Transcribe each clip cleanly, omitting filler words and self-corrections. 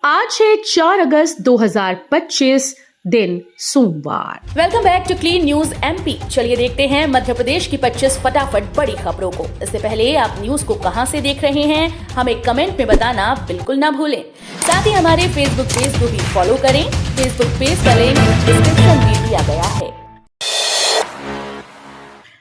आज है 4 अगस्त 2025 दिन सोमवार। Welcome back to clean news MP. चलिए देखते हैं मध्य प्रदेश की 25 फटाफट बड़ी खबरों को। इससे पहले आप न्यूज को कहां से देख रहे हैं हमें कमेंट में बताना बिल्कुल ना भूलें। साथ ही हमारे फेसबुक पेज को भी फॉलो करें। फेसबुक पेज का लिंक डिस्क्रिप्शन में दिया गया है।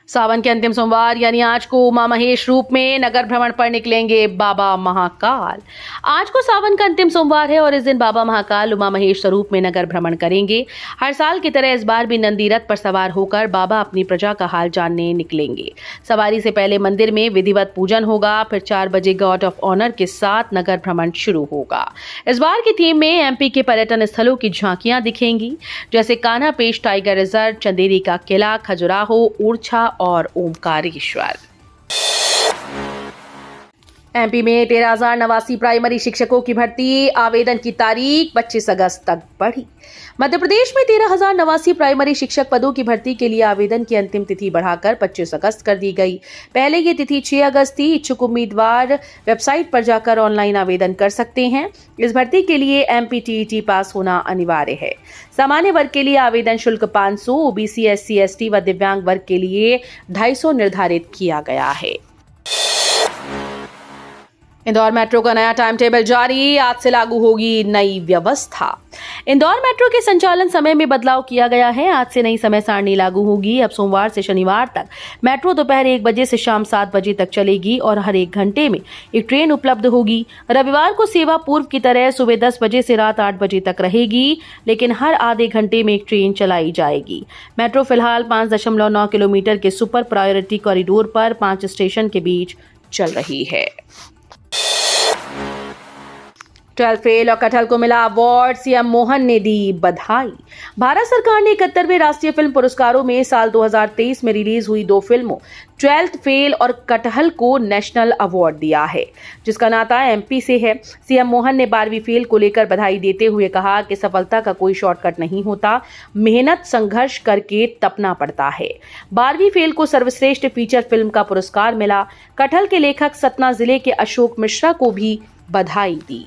सावन के अंतिम सोमवार यानी आज को उमा महेश रूप में नगर भ्रमण पर निकलेंगे बाबा महाकाल। आज को सावन का अंतिम सोमवार है और इस दिन बाबा महाकाल उमा महेश स्वरूप में नगर भ्रमण करेंगे। हर साल की तरह इस बार भी नंदी रथ पर सवार होकर बाबा अपनी प्रजा का हाल जानने निकलेंगे। सवारी से पहले मंदिर में विधिवत पूजन होगा, फिर 4 बजे गार्ड ऑफ ऑनर के साथ नगर भ्रमण शुरू होगा। इस बार की थीम में एमपी के पर्यटन स्थलों की झांकियां दिखेंगी, जैसे कान्हा पेश टाइगर रिजर्व, चंदेरी का किला, खजुराहो, ओरछा और ओमकारेश्वर। एमपी में 13,089 प्राइमरी शिक्षकों की भर्ती, आवेदन की तारीख 25 अगस्त तक बढ़ी। मध्य प्रदेश में 13,089 प्राइमरी शिक्षक पदों की भर्ती के लिए आवेदन की अंतिम तिथि बढ़ाकर 25 अगस्त कर दी गई। पहले ये तिथि 6 अगस्त थी। इच्छुक उम्मीदवार वेबसाइट पर जाकर ऑनलाइन आवेदन कर सकते हैं। इस भर्ती के लिए एमपीटीईटी पास होना अनिवार्य है। सामान्य वर्ग के लिए आवेदन शुल्क 500, ओबीसी, एससी, एसटी व दिव्यांग वर्ग के लिए 250 निर्धारित किया गया है। इंदौर मेट्रो का नया टाइम टेबल जारी, आज से लागू होगी नई व्यवस्था। इंदौर मेट्रो के संचालन समय में बदलाव किया गया है। आज से नई समय सारणी लागू होगी। अब सोमवार से शनिवार तक मेट्रो दोपहर 1 बजे से शाम 7 बजे तक चलेगी और हर 1 घंटे में एक ट्रेन उपलब्ध होगी। रविवार को सेवा पूर्व की तरह सुबह 10 बजे से रात 8 बजे तक रहेगी, लेकिन हर आधे घंटे में एक ट्रेन चलाई जाएगी। मेट्रो फिलहाल 5.9 किलोमीटर के सुपर प्रायोरिटी कॉरिडोर पर 5 स्टेशन के बीच चल रही है। 12 फेल और कटहल को मिला अवार्ड, सीएम मोहन ने दी बधाई। भारत सरकार ने 71वें राष्ट्रीय फिल्म पुरस्कारों में साल 2023 में रिलीज हुई 2 फिल्मों 12th फेल और कटहल को नेशनल अवार्ड दिया है, जिसका नाता एमपी से है। सीएम मोहन ने 12वीं फेल को लेकर बधाई देते हुए कहा कि सफलता का कोई शॉर्टकट नहीं होता, मेहनत संघर्ष करके तपना पड़ता है। 12वीं फेल को सर्वश्रेष्ठ फीचर फिल्म का पुरस्कार मिला। कटहल के लेखक सतना जिले के अशोक मिश्रा को भी बधाई दी।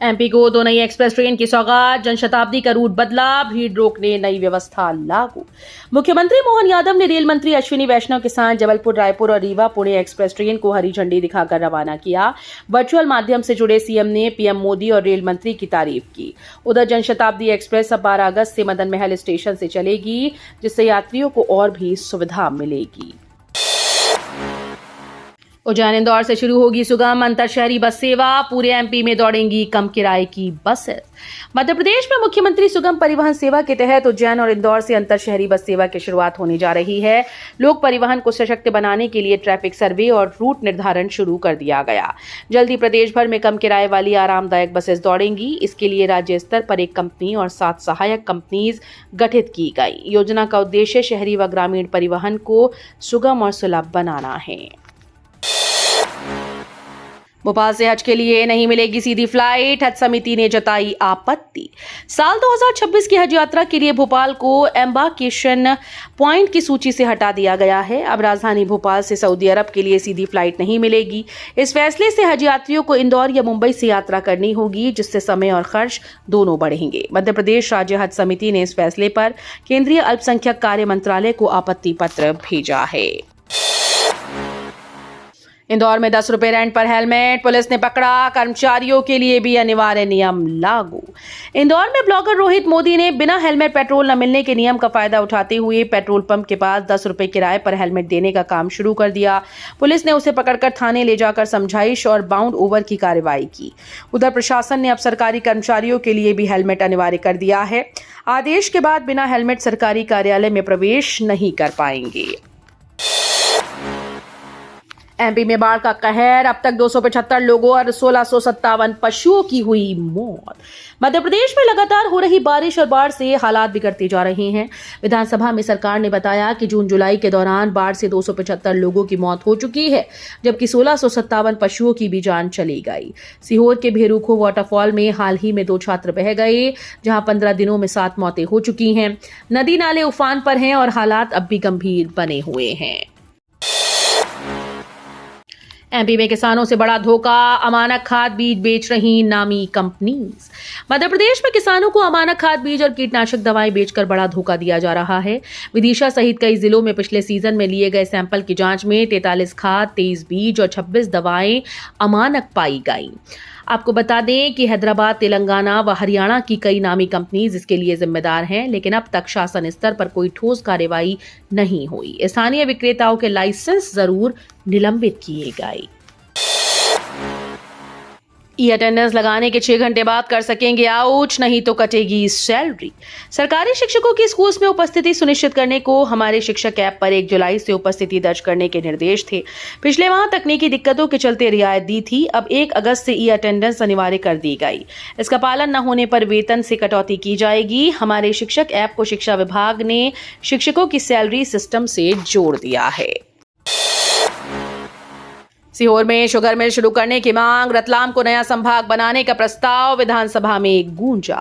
एमपी को 2 नई एक्सप्रेस ट्रेन की सौगात, जनशताब्दी का रूट बदला, भीड़ रोकने नई व्यवस्था लागू। मुख्यमंत्री मोहन यादव ने रेल मंत्री अश्विनी वैष्णव के साथ जबलपुर, रायपुर और रीवा पुणे एक्सप्रेस ट्रेन को हरी झंडी दिखाकर रवाना किया। वर्चुअल माध्यम से जुड़े सीएम ने पीएम मोदी और रेल मंत्री की तारीफ की। उधर जनशताब्दी एक्सप्रेस अब 12 अगस्त से मदन महल स्टेशन से चलेगी, जिससे यात्रियों को और भी सुविधा मिलेगी। उज्जैन इंदौर से शुरू होगी सुगम अंतर शहरी बस सेवा, पूरे एमपी में दौड़ेंगी कम किराए की बसेस। मध्य प्रदेश में मुख्यमंत्री सुगम परिवहन सेवा के तहत उज्जैन और इंदौर से अंतर शहरी बस सेवा की शुरुआत होने जा रही है। लोक परिवहन को सशक्त बनाने के लिए ट्रैफिक सर्वे और रूट निर्धारण शुरू कर दिया गया। जल्द ही प्रदेश भर में कम किराए वाली आरामदायक बसेस दौड़ेंगी। इसके लिए राज्य स्तर पर एक कंपनी और 7 सहायक कंपनीज गठित की गई। योजना का उद्देश्य शहरी व ग्रामीण परिवहन को सुगम और सुलभ बनाना है। भोपाल से हज के लिए नहीं मिलेगी सीधी फ्लाइट, हज समिति ने जताई आपत्ति। साल 2026 की हज यात्रा के लिए भोपाल को एम्बार्केशन पॉइंट की सूची से हटा दिया गया है। अब राजधानी भोपाल से सऊदी अरब के लिए सीधी फ्लाइट नहीं मिलेगी। इस फैसले से हज यात्रियों को इंदौर या मुंबई से यात्रा करनी होगी, जिससे समय और खर्च दोनों बढ़ेंगे। मध्य प्रदेश राज्य हज समिति ने इस फैसले पर केंद्रीय अल्पसंख्यक कार्य मंत्रालय को आपत्ति पत्र भेजा है। इंदौर में 10 रुपए रेंट पर हेलमेट, पुलिस ने पकड़ा, कर्मचारियों के लिए भी अनिवार्य नियम लागू। इंदौर में ब्लॉगर रोहित मोदी ने बिना हेलमेट पेट्रोल न मिलने के नियम का फायदा उठाते हुए पेट्रोल पंप के पास 10 रुपए किराए पर हेलमेट देने का काम शुरू कर दिया। पुलिस ने उसे पकड़कर थाने ले जाकर समझाइश और बाउंड ओवर की कार्रवाई की। उधर प्रशासन ने अब सरकारी कर्मचारियों के लिए भी हेलमेट अनिवार्य कर दिया है। आदेश के बाद बिना हेलमेट सरकारी कार्यालय में प्रवेश नहीं कर पाएंगे। एमपी में बाढ़ का कहर, अब तक 275 लोगों और 1657 पशुओं की हुई मौत। मध्य प्रदेश में लगातार हो रही बारिश और बाढ़ से हालात बिगड़ते जा रहे हैं। विधानसभा में सरकार ने बताया कि जून जुलाई के दौरान बाढ़ से 275 लोगों की मौत हो चुकी है, जबकि 1657 पशुओं की भी जान चली गई। सीहोर के भेरूखो वाटरफॉल में हाल ही में 2 छात्र बह गए, जहां 15 दिनों में 7 मौतें हो चुकी हैं। नदी नाले उफान पर हैं और हालात अब भी गंभीर बने हुए हैं। एमपी में किसानों से बड़ा धोखा, अमानक खाद बीज बेच रही नामी कंपनीज। मध्य प्रदेश में किसानों को अमानक खाद बीज और कीटनाशक दवाएं बेचकर बड़ा धोखा दिया जा रहा है। विदिशा सहित कई जिलों में पिछले सीजन में लिए गए सैंपल की जांच में 43 खाद, 23 बीज और 26 दवाएं अमानक पाई गई। आपको बता दें कि हैदराबाद, तेलंगाना व हरियाणा की कई नामी कंपनीज इसके लिए जिम्मेदार हैं, लेकिन अब तक शासन स्तर पर कोई ठोस कार्रवाई नहीं हुई। स्थानीय विक्रेताओं के लाइसेंस जरूर निलंबित किए गए। ई अटेंडेंस लगाने के 6 घंटे बाद कर सकेंगे आउट, नहीं तो कटेगी सैलरी। सरकारी शिक्षकों की स्कूल्स में उपस्थिति सुनिश्चित करने को हमारे शिक्षक ऐप पर 1 जुलाई से उपस्थिति दर्ज करने के निर्देश थे। पिछले माह तकनीकी दिक्कतों के चलते रियायत दी थी, अब 1 अगस्त से ई अटेंडेंस अनिवार्य कर दी गई। इसका पालन न होने पर वेतन से कटौती की जाएगी। हमारे शिक्षक ऐप को शिक्षा विभाग ने शिक्षकों की सैलरी सिस्टम से जोड़ दिया है। सीहोर में शुगर मिल शुरू करने की मांग, रतलाम को नया संभाग बनाने का प्रस्ताव विधानसभा में गूंजा।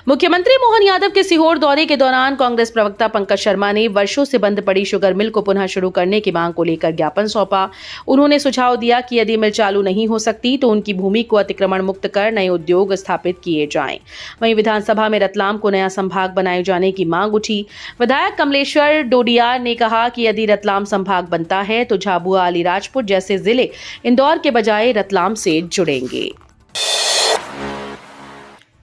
मुख्यमंत्री मोहन यादव के सीहोर दौरे के दौरान कांग्रेस प्रवक्ता पंकज शर्मा ने वर्षों से बंद पड़ी शुगर मिल को पुनः शुरू करने की मांग को लेकर ज्ञापन सौंपा। उन्होंने सुझाव दिया कि यदि मिल चालू नहीं हो सकती तो उनकी भूमि को अतिक्रमण मुक्त कर नए उद्योग स्थापित किए जाएं। वहीं विधानसभा में रतलाम को नया संभाग बनाए जाने की मांग उठी। विधायक कमलेश्वर डोडियार ने कहा कि यदि रतलाम संभाग बनता है तो झाबुआ, अलीराजपुर जैसे जिले इंदौर के बजाय रतलाम से जुड़ेंगे।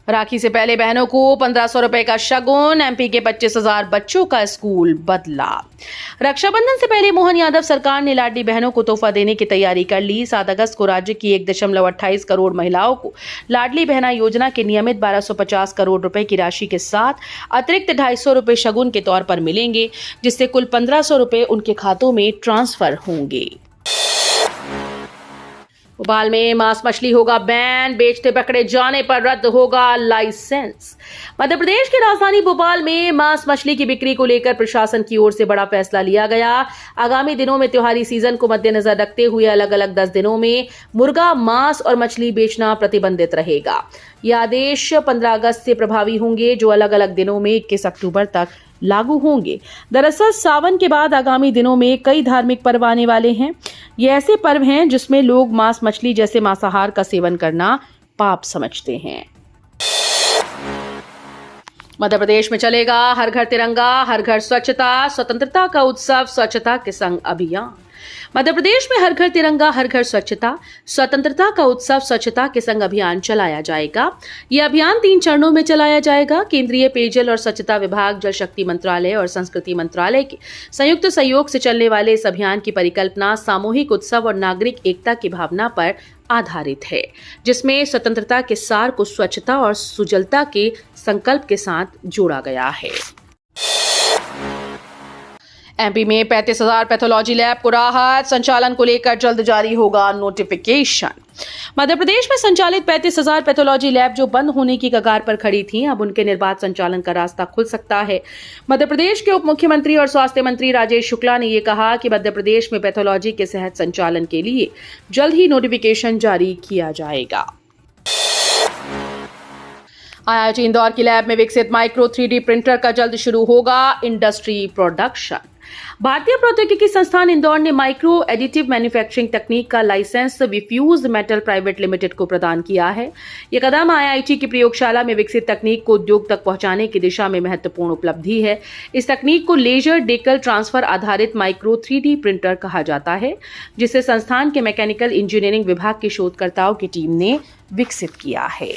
राखी से पहले बहनों को 1500 रुपए का शगुन, एमपी के 25,000 बच्चों का स्कूल बदला। रक्षाबंधन से पहले मोहन यादव सरकार ने लाडली बहनों को तोहफा देने की तैयारी कर ली। 7 अगस्त को राज्य की 1.28 करोड़ महिलाओं को लाडली बहना योजना के नियमित 1250 करोड़ रुपए की राशि के साथ अतिरिक्त 250 रुपए शगुन के तौर पर मिलेंगे, जिससे कुल 1500 रुपए उनके खातों में ट्रांसफर होंगे। भोपाल में मांस मछली होगा बैन, बेचते पकड़े जाने पर रद्द होगा लाइसेंस। मध्य प्रदेश की राजधानी भोपाल में मांस मछली की बिक्री को लेकर प्रशासन की ओर से बड़ा फैसला लिया गया। आगामी दिनों में त्योहारी सीजन को मद्देनजर रखते हुए अलग अलग 10 दिनों में मुर्गा, मांस और मछली बेचना प्रतिबंधित रहेगा। यह आदेश 15 अगस्त से प्रभावी होंगे, जो अलग अलग दिनों में 21 अक्टूबर तक लागू होंगे। दरअसल सावन के बाद आगामी दिनों में कई धार्मिक पर्व आने वाले हैं। ये ऐसे पर्व हैं जिसमें लोग मांस मछली जैसे मांसाहार का सेवन करना पाप समझते हैं। मध्य प्रदेश में चलेगा हर घर तिरंगा, हर घर स्वच्छता, स्वतंत्रता का उत्सव, स्वच्छता के संग अभियान। मध्य प्रदेश में हर घर तिरंगा, हर घर स्वच्छता, स्वतंत्रता का उत्सव, स्वच्छता के संग अभियान चलाया जाएगा। यह अभियान 3 चरणों में चलाया जाएगा। केंद्रीय पेयजल और स्वच्छता विभाग, जल शक्ति मंत्रालय और संस्कृति मंत्रालय के संयुक्त सहयोग से चलने वाले इस अभियान की परिकल्पना सामूहिक उत्सव और नागरिक एकता की भावना पर आधारित है, जिसमें स्वतंत्रता के सार को स्वच्छता और सुजलता के संकल्प के साथ जोड़ा गया है। एमपी में 35,000 पैथोलॉजी लैब को राहत, संचालन को लेकर जल्द जारी होगा नोटिफिकेशन। मध्य प्रदेश में संचालित 35,000 पैथोलॉजी लैब जो बंद होने की कगार पर खड़ी थीं, अब उनके निर्बाध संचालन का रास्ता खुल सकता है। मध्य प्रदेश के उप मुख्यमंत्री और स्वास्थ्य मंत्री राजेश शुक्ला ने यह कहा कि मध्य प्रदेश में पैथोलॉजी के सहज संचालन के लिए जल्द ही नोटिफिकेशन जारी किया जाएगा। आईआईटी इंदौर की लैब में विकसित माइक्रो 3D प्रिंटर का जल्द शुरू होगा इंडस्ट्री प्रोडक्शन। भारतीय प्रौद्योगिकी संस्थान इंदौर ने माइक्रो एडिटिव मैन्युफैक्चरिंग तकनीक का लाइसेंस विफ्यूज मेटल प्राइवेट लिमिटेड को प्रदान किया है। यह कदम आईआईटी की प्रयोगशाला में विकसित तकनीक को उद्योग तक पहुंचाने की दिशा में महत्वपूर्ण उपलब्धि है। इस तकनीक को लेजर डेकल ट्रांसफर आधारित माइक्रो 3D प्रिंटर कहा जाता है, जिसे संस्थान के मैकेनिकल इंजीनियरिंग विभाग के शोधकर्ताओं की टीम ने विकसित किया है।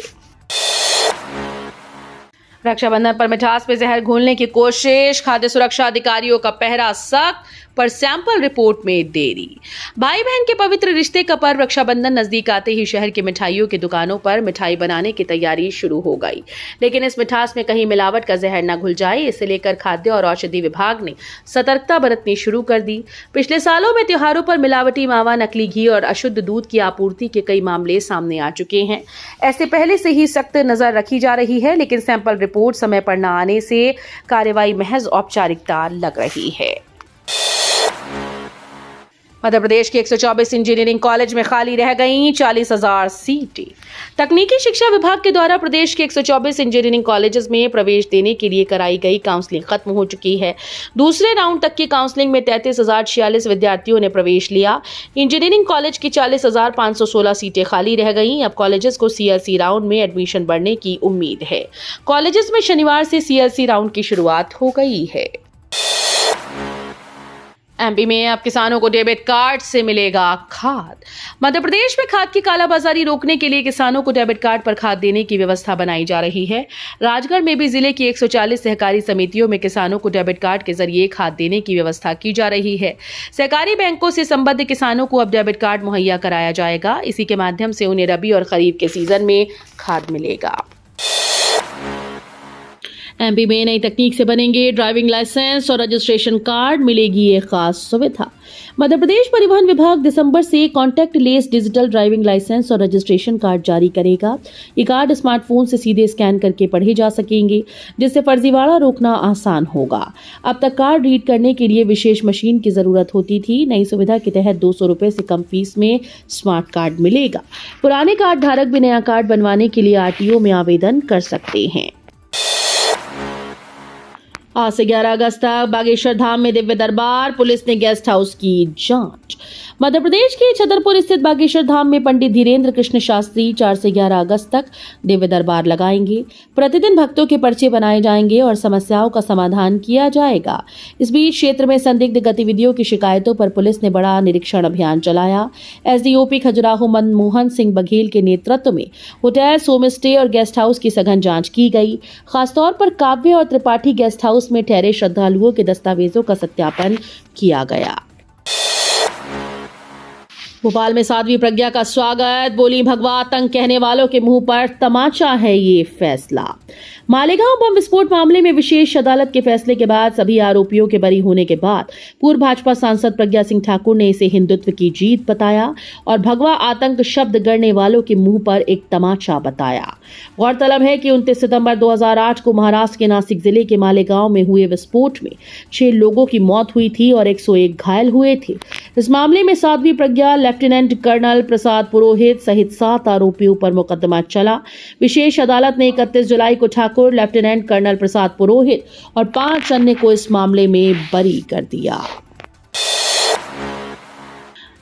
रक्षाबंधन पर मिठास में जहर घोलने की कोशिश, खाद्य सुरक्षा अधिकारियों का पहरा सख्त, पर सैंपल रिपोर्ट में देरी। भाई बहन के पवित्र रिश्ते का पर्व रक्षाबंधन नजदीक आते ही शहर की मिठाइयों की दुकानों पर मिठाई बनाने की तैयारी शुरू हो गई, लेकिन इस मिठास में कहीं मिलावट का जहर न घुल जाए, इसे लेकर खाद्य और औषधि विभाग ने सतर्कता बरतनी शुरू कर दी। पिछले सालों में त्योहारों पर मिलावटी मावा, नकली घी और अशुद्ध दूध की आपूर्ति के कई मामले सामने आ चुके हैं। ऐसे पहले से ही सख्त नजर रखी जा रही है, लेकिन सैंपल रिपोर्ट समय पर न आने से कार्रवाई महज औपचारिकता लग रही है। मध्य प्रदेश के 124 इंजीनियरिंग कॉलेज में खाली रह गईं 40,000 सीटें। तकनीकी शिक्षा विभाग के द्वारा प्रदेश के 124 इंजीनियरिंग कॉलेजेस में प्रवेश देने के लिए कराई गई काउंसलिंग खत्म हो चुकी है। दूसरे राउंड तक की काउंसलिंग में 33,046 विद्यार्थियों ने प्रवेश लिया। इंजीनियरिंग कॉलेज की 40,516 सीटें खाली रह गईं। अब कॉलेजेस को CLC राउंड में एडमिशन बढ़ने की उम्मीद है। कॉलेजेस में शनिवार से CLC राउंड की शुरुआत हो गई है। MP में अब किसानों को डेबिट कार्ड से मिलेगा खाद। मध्य प्रदेश में खाद की कालाबाजारी रोकने के लिए किसानों को डेबिट कार्ड पर खाद देने की व्यवस्था बनाई जा रही है। राजगढ़ में भी जिले की 140 सहकारी समितियों में किसानों को डेबिट कार्ड के जरिए खाद देने की व्यवस्था की जा रही है। सहकारी बैंकों से संबद्ध किसानों को अब डेबिट कार्ड मुहैया कराया जाएगा। इसी के माध्यम से उन्हें रबी और खरीफ के सीजन में खाद मिलेगा। MP में नई तकनीक से बनेंगे ड्राइविंग लाइसेंस और रजिस्ट्रेशन कार्ड, मिलेगी ये खास सुविधा। मध्य प्रदेश परिवहन विभाग दिसंबर से contactless digital driving licence और रजिस्ट्रेशन कार्ड जारी करेगा। ये कार्ड स्मार्टफोन से सीधे स्कैन करके पढ़े जा सकेंगे, जिससे फर्जीवाड़ा रोकना आसान होगा। अब तक कार्ड रीड करने के लिए विशेष मशीन की जरूरत होती थी। नई सुविधा के तहत 200 रुपए से कम फीस में स्मार्ट कार्ड मिलेगा। पुराने कार्ड धारक भी नया कार्ड बनवाने के लिए RTO में आवेदन कर सकते हैं। आज से 11 अगस्त तक बागेश्वर धाम में दिव्य दरबार, पुलिस ने गेस्ट हाउस की जांच। मध्य प्रदेश के छतरपुर स्थित बागेश्वर धाम में पंडित धीरेन्द्र कृष्ण शास्त्री 4 से 11 अगस्त तक दिव्य दरबार लगाएंगे। प्रतिदिन भक्तों के पर्चे बनाए जाएंगे और समस्याओं का समाधान किया जाएगा। इस बीच क्षेत्र में संदिग्ध गतिविधियों की शिकायतों पर पुलिस ने बड़ा निरीक्षण अभियान चलाया। SDOP खजुराहो मनमोहन सिंह बघेल के नेतृत्व में होटल, होम स्टे और गेस्ट हाउस की सघन जांच की गई। खासतौर पर काव्य और त्रिपाठी गेस्ट हाउस में ठहरे श्रद्धालुओं के दस्तावेजों का सत्यापन किया गया। भोपाल में साध्वी प्रज्ञा का स्वागत, बोली भगवा आतंक, कहने वालों के मुंह पर तमाचा है ये फैसला। मालेगांव बम विस्फोट मामले में विशेष अदालत के फैसले के बाद सभी आरोपियों के बरी होने के बाद पूर्व भाजपा सांसद प्रज्ञा सिंह ठाकुर ने इसे हिंदुत्व की जीत बताया और भगवा आतंक शब्द गढ़ने वालों के मुंह पर एक तमाचा बताया। गौरतलब है कि 29 सितंबर 2008 को महाराष्ट्र के नासिक जिले के मालेगांव में हुए विस्फोट में 6 लोगों की मौत हुई थी और 101 घायल हुए थे। इस मामले में साध्वी प्रज्ञा, लेफ्टिनेंट कर्नल प्रसाद पुरोहित सहित 7 आरोपियों पर मुकदमा चला। विशेष अदालत ने 31 जुलाई को ठाकुर, लेफ्टिनेंट कर्नल प्रसाद पुरोहित और 5 अन्य को इस मामले में बरी कर दिया।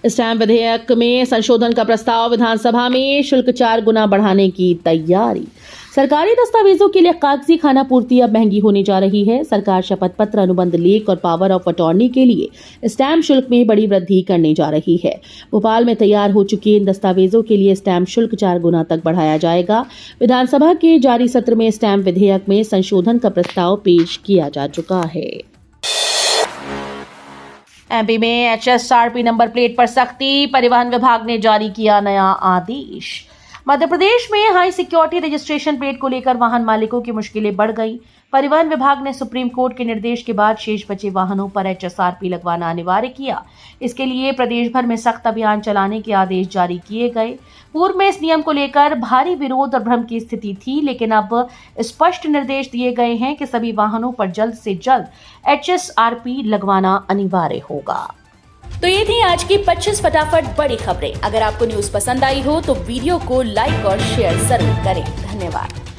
स्टैम्प विधेयक में संशोधन का प्रस्ताव, विधानसभा में शुल्क 4 गुना बढ़ाने की तैयारी। सरकारी दस्तावेजों के लिए कागजी खानापूर्ति अब महंगी होने जा रही है। सरकार शपथ पत्र, अनुबंध लेख और पावर ऑफ अटॉर्नी के लिए स्टैम्प शुल्क में बड़ी वृद्धि करने जा रही है। भोपाल में तैयार हो चुके इन दस्तावेजों के लिए स्टैम्प शुल्क 4 गुना तक बढ़ाया जाएगा। विधानसभा के जारी सत्र में स्टैम्प विधेयक में संशोधन का प्रस्ताव पेश किया जा चुका है। MP में HSRP नंबर प्लेट पर सख्ती, परिवहन विभाग ने जारी किया नया आदेश। मध्य प्रदेश में हाई सिक्योरिटी रजिस्ट्रेशन प्लेट को लेकर वाहन मालिकों की मुश्किलें बढ़ गई। परिवहन विभाग ने सुप्रीम कोर्ट के निर्देश के बाद शेष बचे वाहनों पर HSRP लगवाना अनिवार्य किया। इसके लिए प्रदेश भर में सख्त अभियान चलाने के आदेश जारी किए गए। पूर्व में इस नियम को लेकर भारी विरोध और भ्रम की स्थिति थी, लेकिन अब स्पष्ट निर्देश दिए गए हैं कि सभी वाहनों पर जल्द से जल्द HSRP लगवाना अनिवार्य होगा। तो ये थी आज की 25 फटाफट बड़ी खबरें। अगर आपको न्यूज पसंद आई हो तो वीडियो को लाइक और शेयर जरूर करें। धन्यवाद।